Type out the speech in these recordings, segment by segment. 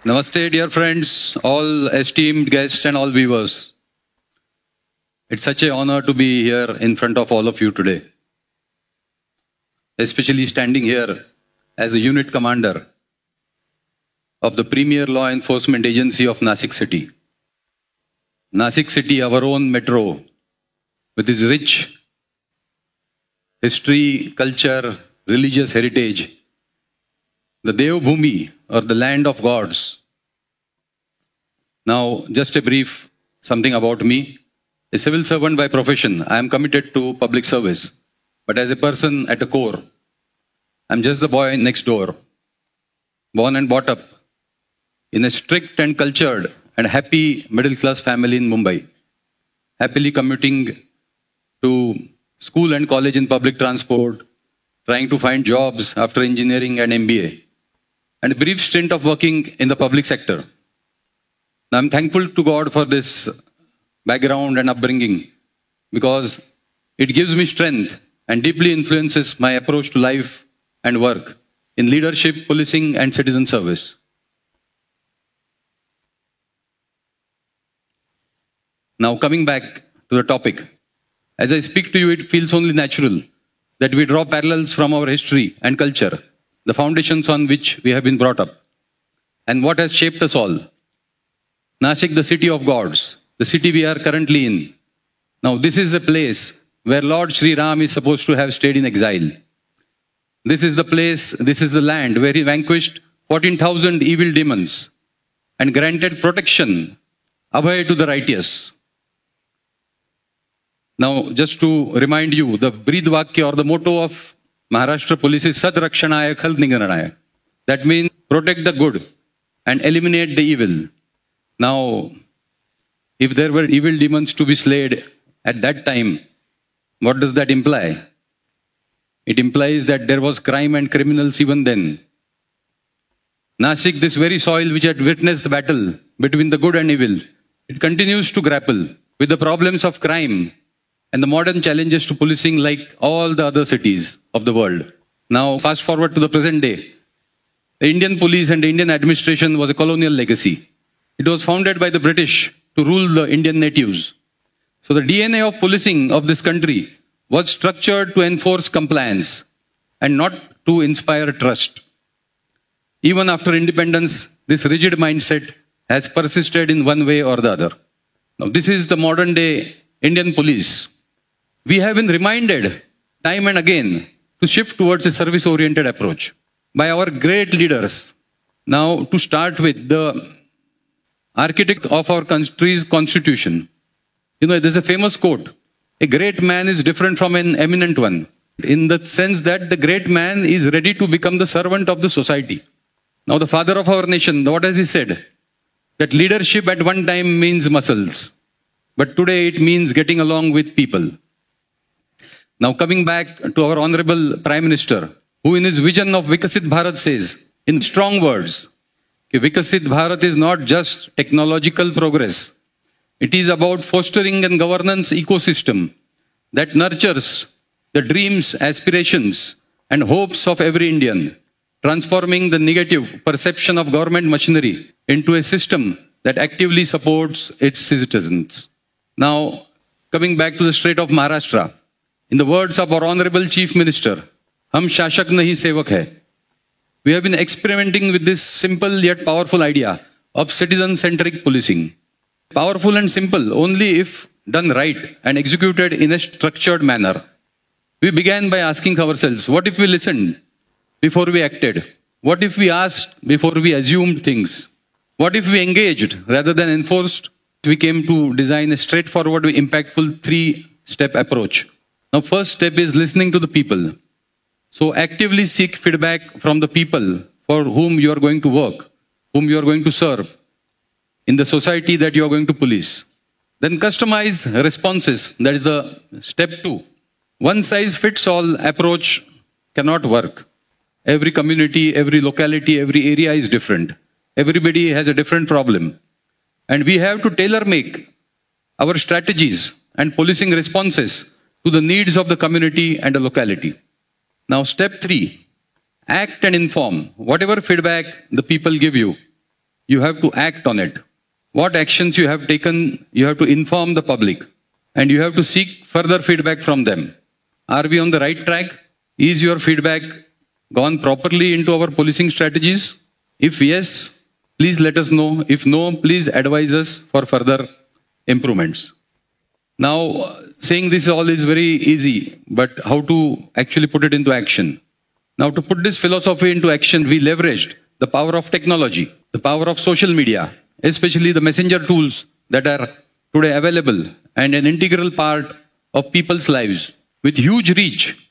Namaste, dear friends, all esteemed guests and all viewers. It's such an honor to be here in front of all of you today, especially standing here as a unit commander of the premier law enforcement agency of Nasik City. Nasik City, our own metro, with its rich history, culture, religious heritage, the Devbhoomi, or the land of gods. Now, just a brief something about me. A civil servant by profession, I am committed to public service. But as a person at the core, I'm just the boy next door, born and brought up in a strict and cultured and happy middle-class family in Mumbai, happily commuting to school and college in public transport, trying to find jobs after engineering and MBA, and a brief stint of working in the public sector. Now, I'm thankful to God for this background and upbringing because it gives me strength and deeply influences my approach to life and work in leadership, policing, and citizen service. Now, coming back to the topic, as I speak to you, it feels only natural that we draw parallels from our history and culture, the foundations on which we have been brought up, and what has shaped us all. Nasik, the city of gods, the city we are currently in. Now, this is a place where Lord Sri Ram is supposed to have stayed in exile. This is the place, this is the land where he vanquished 14,000 evil demons and granted protection, abhay to the righteous. Now, just to remind you, the Breed Vakya or the motto of Maharashtra Police is Sad Rakshanaya Khal Nigaranaya. That means protect the good and eliminate the evil. Now, if there were evil demons to be slayed at that time, what does that imply? It implies that there was crime and criminals even then. Nasik, this very soil which had witnessed the battle between the good and evil, it continues to grapple with the problems of crime and the modern challenges to policing like all the other cities of the world. Now, fast forward to the present day. The Indian police and the Indian administration was a colonial legacy. It was founded by the British to rule the Indian natives. So the DNA of policing of this country was structured to enforce compliance and not to inspire trust. Even after independence, this rigid mindset has persisted in one way or the other. Now, this is the modern day Indian police. We have been reminded time and again to shift towards a service-oriented approach by our great leaders. Now, to start with, the architect of our country's constitution. You know, there's a famous quote, a great man is different from an eminent one, in the sense that the great man is ready to become the servant of the society. Now, the father of our nation, what has he said? That leadership at one time means muscles, but today it means getting along with people. Now, coming back to our Honorable Prime Minister, who in his vision of Vikasit Bharat says, in strong words, Vikasit Bharat is not just technological progress. It is about fostering a governance ecosystem that nurtures the dreams, aspirations, and hopes of every Indian, transforming the negative perception of government machinery into a system that actively supports its citizens. Now, coming back to the state of Maharashtra, in the words of our Honorable Chief Minister, Hum Shashak Nahi Sevak Hai. We have been experimenting with this simple yet powerful idea of citizen-centric policing. Powerful and simple only if done right and executed in a structured manner. We began by asking ourselves, what if we listened before we acted? What if we asked before we assumed things? What if we engaged rather than enforced? We came to design a straightforward, impactful three-step approach. Now, first step is listening to the people. So actively seek feedback from the people for whom you are going to work, whom you are going to serve, in the society that you are going to police. Then customize responses. That is the step 2. One size fits all approach cannot work. Every community, every locality, every area is different. Everybody has a different problem. And we have to tailor make our strategies and policing responses to the needs of the community and the locality. Now, step 3, act and inform. Whatever feedback the people give you, you have to act on it. What actions you have taken, you have to inform the public, and you have to seek further feedback from them. Are we on the right track? Is your feedback gone properly into our policing strategies? If yes, please let us know. If no, please advise us for further improvements. Now, saying this all is very easy, but how to actually put it into action? Now, to put this philosophy into action, we leveraged the power of technology, the power of social media, especially the messenger tools that are today available and an integral part of people's lives with huge reach.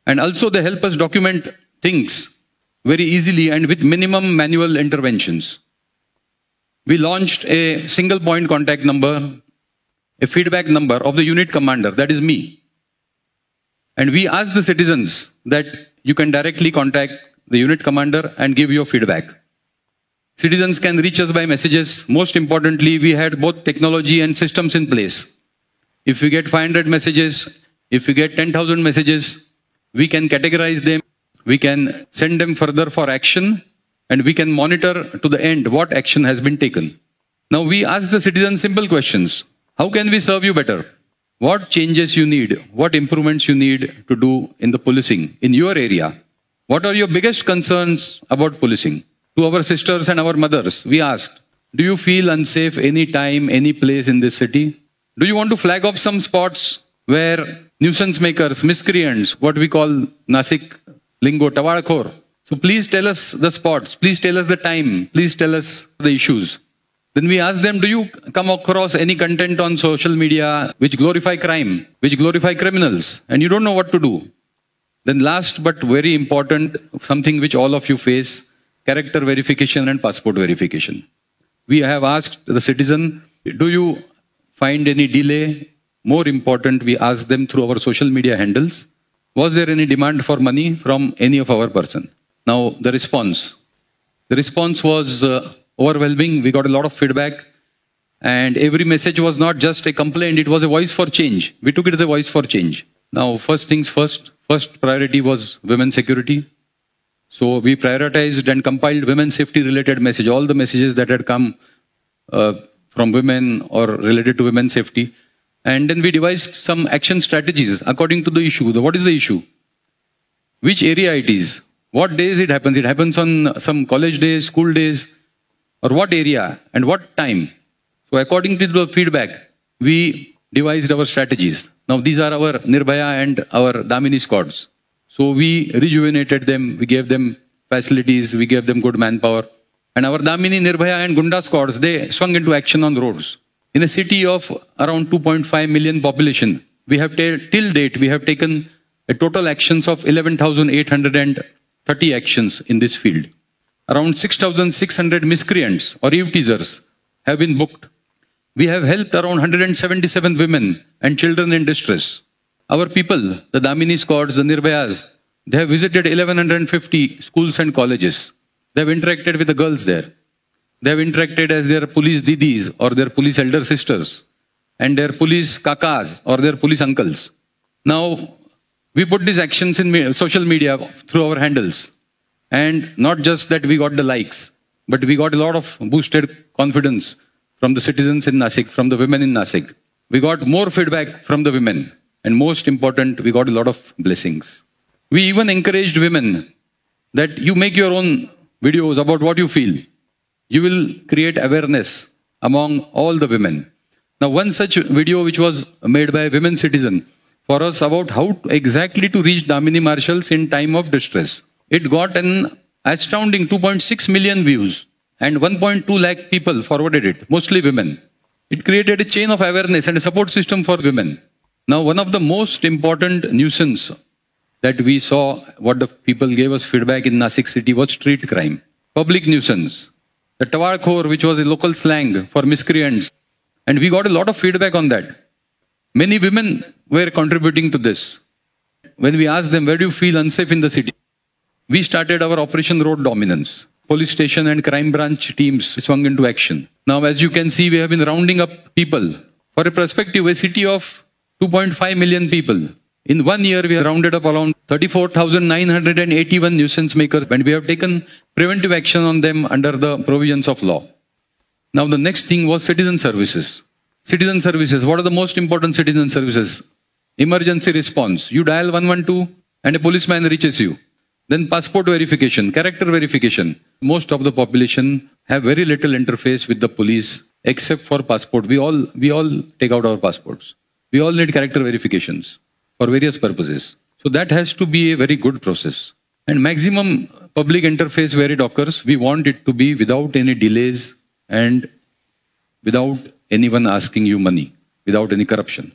And also they help us document things very easily and with minimum manual interventions. We launched a single point contact number, a feedback number of the unit commander, that is me. And we asked the citizens that you can directly contact the unit commander and give your feedback. Citizens can reach us by messages. Most importantly, we had both technology and systems in place. If we get 500 messages, if we get 10,000 messages, we can categorize them, we can send them further for action, and we can monitor to the end what action has been taken. Now we ask the citizens simple questions. How can we serve you better? What changes you need? What improvements you need to do in the policing in your area? What are your biggest concerns about policing? To our sisters and our mothers, we asked, do you feel unsafe any time, any place in this city? Do you want to flag off some spots where nuisance makers, miscreants, what we call Nasik lingo, tawalkhor? So please tell us the spots, please tell us the time, please tell us the issues. Then we ask them, do you come across any content on social media which glorify crime, which glorify criminals, and you don't know what to do? Then last but very important, something which all of you face, character verification and passport verification. We have asked the citizen, do you find any delay? More important, we asked them through our social media handles, was there any demand for money from any of our person? Now the response was overwhelming. We got a lot of feedback, and every message was not just a complaint, it was a voice for change. We took it as a voice for change. Now first things first priority was women's security. So we prioritized and compiled women's safety related message, all the messages that had come from women or related to women's safety. And then we devised some action strategies according to the issue. What is the issue? Which area it is? What days it happens? It happens on some college days, school days, or what area and what time? So according to the feedback, we devised our strategies. Now these are our Nirbhaya and our Damini squads. So we rejuvenated them, we gave them facilities, we gave them good manpower. And our Damini, Nirbhaya and Gunda squads, they swung into action on roads. In a city of around 2.5 million population, we have till date, we have taken a total actions of 11,830 actions in this field. Around 6,600 miscreants or eve teasers have been booked. We have helped around 177 women and children in distress. Our people, the Damini squads, the Nirbhayas, they have visited 1,150 schools and colleges. They have interacted with the girls there. They have interacted as their police didis or their police elder sisters and their police kakas or their police uncles. Now, we put these actions in social media through our handles. And not just that we got the likes, but we got a lot of boosted confidence from the citizens in Nasik, from the women in Nasik. We got more feedback from the women. And most important, we got a lot of blessings. We even encouraged women that you make your own videos about what you feel. You will create awareness among all the women. Now, one such video which was made by a women citizen for us about how exactly to reach Damini marshals in time of distress. It got an astounding 2.6 million views and 1.2 lakh people forwarded it, mostly women. It created a chain of awareness and a support system for women. Now, one of the most important nuisance that we saw, what the people gave us feedback in Nasik city was street crime, public nuisance. The tawalkhor, which was a local slang for miscreants. And we got a lot of feedback on that. Many women were contributing to this. When we asked them, where do you feel unsafe in the city? We started our Operation Road Dominance. Police station and crime branch teams swung into action. Now, as you can see, we have been rounding up people. For a perspective, a city of 2.5 million people, In 1 year, we have rounded up around 34,981 nuisance makers, and we have taken preventive action on them under the provisions of law. Now, the next thing was citizen services. Citizen services, what are the most important citizen services? Emergency response. You dial 112 and a policeman reaches you. Then passport verification, character verification. Most of the population have very little interface with the police except for passport. We all take out our passports. We all need character verifications for various purposes. So that has to be a very good process. And maximum public interface where it occurs, we want it to be without any delays and without anyone asking you money, without any corruption.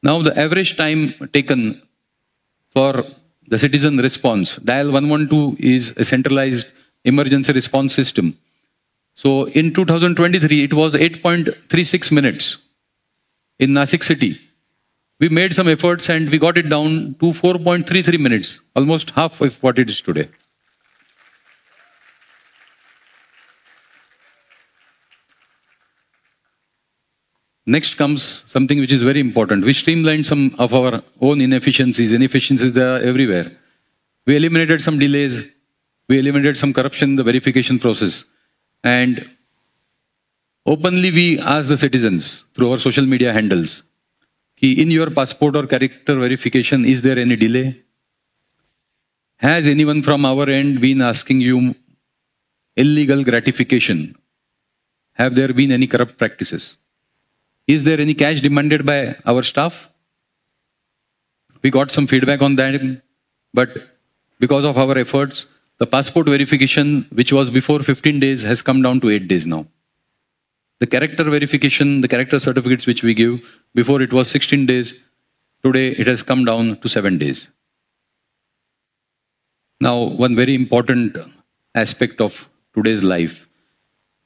Now the average time taken for the citizen response, dial 112 is a centralized emergency response system. So in 2023, it was 8.36 minutes in Nasik city. We made some efforts and we got it down to 4.33 minutes, almost half of what it is today. Next comes something which is very important. We streamlined some of our own inefficiencies. Inefficiencies are everywhere. We eliminated some delays. We eliminated some corruption in the verification process. And openly we ask the citizens through our social media handles, in your passport or character verification, is there any delay? Has anyone from our end been asking you illegal gratification? Have there been any corrupt practices? Is there any cash demanded by our staff? We got some feedback on that, but because of our efforts, the passport verification, which was before 15 days, has come down to 8 days now. The character verification, the character certificates which we give, before it was 16 days, today it has come down to 7 days. Now, one very important aspect of today's life.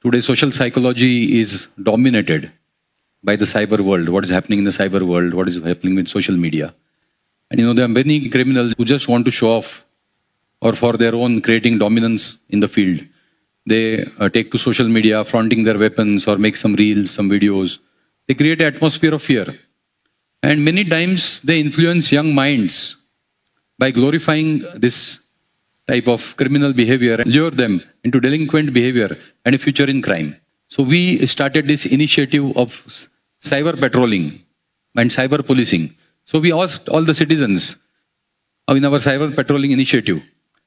Today's social psychology is dominated by the cyber world, what is happening in the cyber world, what is happening with social media. And there are many criminals who just want to show off or for their own creating dominance in the field. They take to social media, flaunting their weapons or make some reels, some videos. They create an atmosphere of fear. And many times they influence young minds by glorifying this type of criminal behavior and lure them into delinquent behavior and a future in crime. So we started this initiative of cyber patrolling and cyber policing. So we asked all the citizens in our cyber patrolling initiative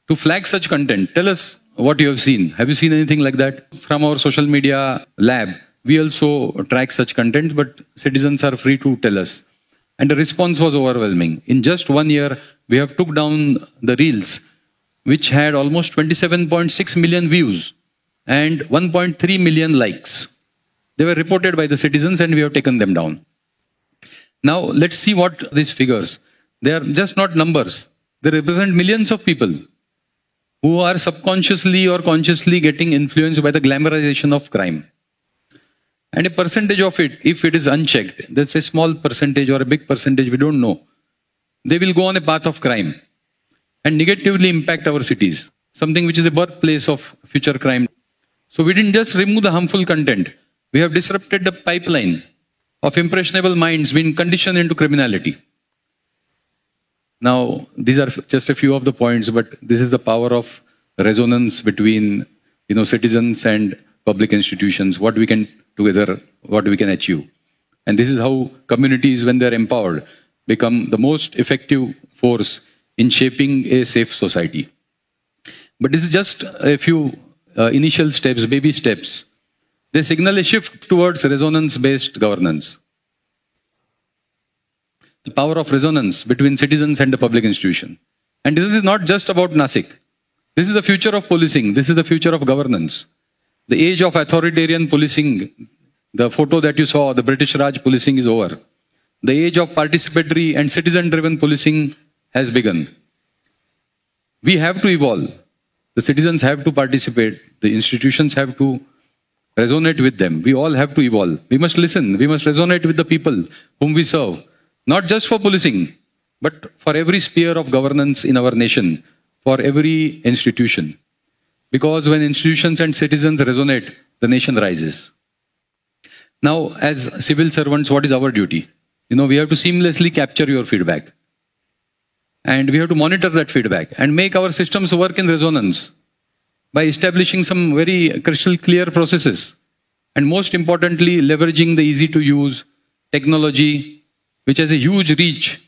to flag such content. Tell us what you have seen. Have you seen anything like that? From our social media lab, we also track such content, but citizens are free to tell us. And the response was overwhelming. In just 1 year, we have took down the reels, which had almost 27.6 million views and 1.3 million likes. They were reported by the citizens and we have taken them down. Now, let's see what these figures. They are just not numbers. They represent millions of people who are subconsciously or consciously getting influenced by the glamorization of crime. And a percentage of it, if it is unchecked, that's a small percentage or a big percentage, we don't know. They will go on a path of crime and negatively impact our cities, something which is a birthplace of future crime. So we didn't just remove the harmful content. We have disrupted the pipeline of impressionable minds being conditioned into criminality. Now, these are just a few of the points, but this is the power of resonance between citizens and public institutions, what we can together, what we can achieve. And this is how communities, when they're empowered, become the most effective force in shaping a safe society. But this is just a few initial steps, baby steps. They signal a shift towards resonance-based governance. The power of resonance between citizens and the public institution. And this is not just about Nasik. This is the future of policing. This is the future of governance. The age of authoritarian policing, the photo that you saw, the British Raj policing is over. The age of participatory and citizen-driven policing has begun. We have to evolve. The citizens have to participate. The institutions have to resonate with them. We all have to evolve. We must listen. We must resonate with the people whom we serve. Not just for policing, but for every sphere of governance in our nation, for every institution. Because when institutions and citizens resonate, the nation rises. Now, as civil servants, what is our duty? We have to seamlessly capture your feedback. And we have to monitor that feedback and make our systems work in resonance by establishing some very crystal clear processes. And most importantly, leveraging the easy to use technology, which has a huge reach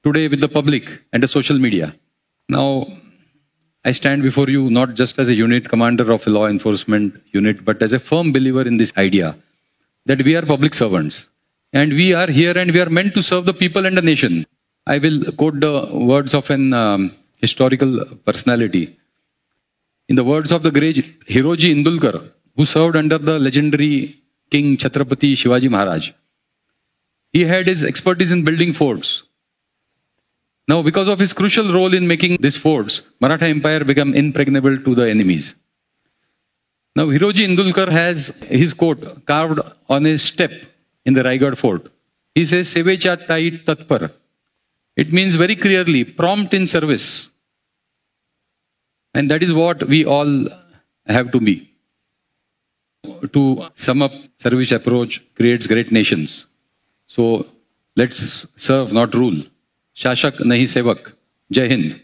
today with the public and the social media. Now, I stand before you not just as a unit commander of a law enforcement unit, but as a firm believer in this idea that we are public servants. And we are here and we are meant to serve the people and the nation. I will quote the words of an historical personality. In the words of the great Hiroji Indulkar, who served under the legendary King Chhatrapati Shivaji Maharaj. He had his expertise in building forts. Now, because of his crucial role in making these forts, Maratha Empire became impregnable to the enemies. Now, Hiroji Indulkar has his quote carved on a step in the Raigad fort. He says, Sevecha Tait Tatpar. It means very clearly, prompt in service. And that is what we all have to be. To sum up, service approach creates great nations. So let's serve, not rule. Shashak nahi sevak. Jai Hind.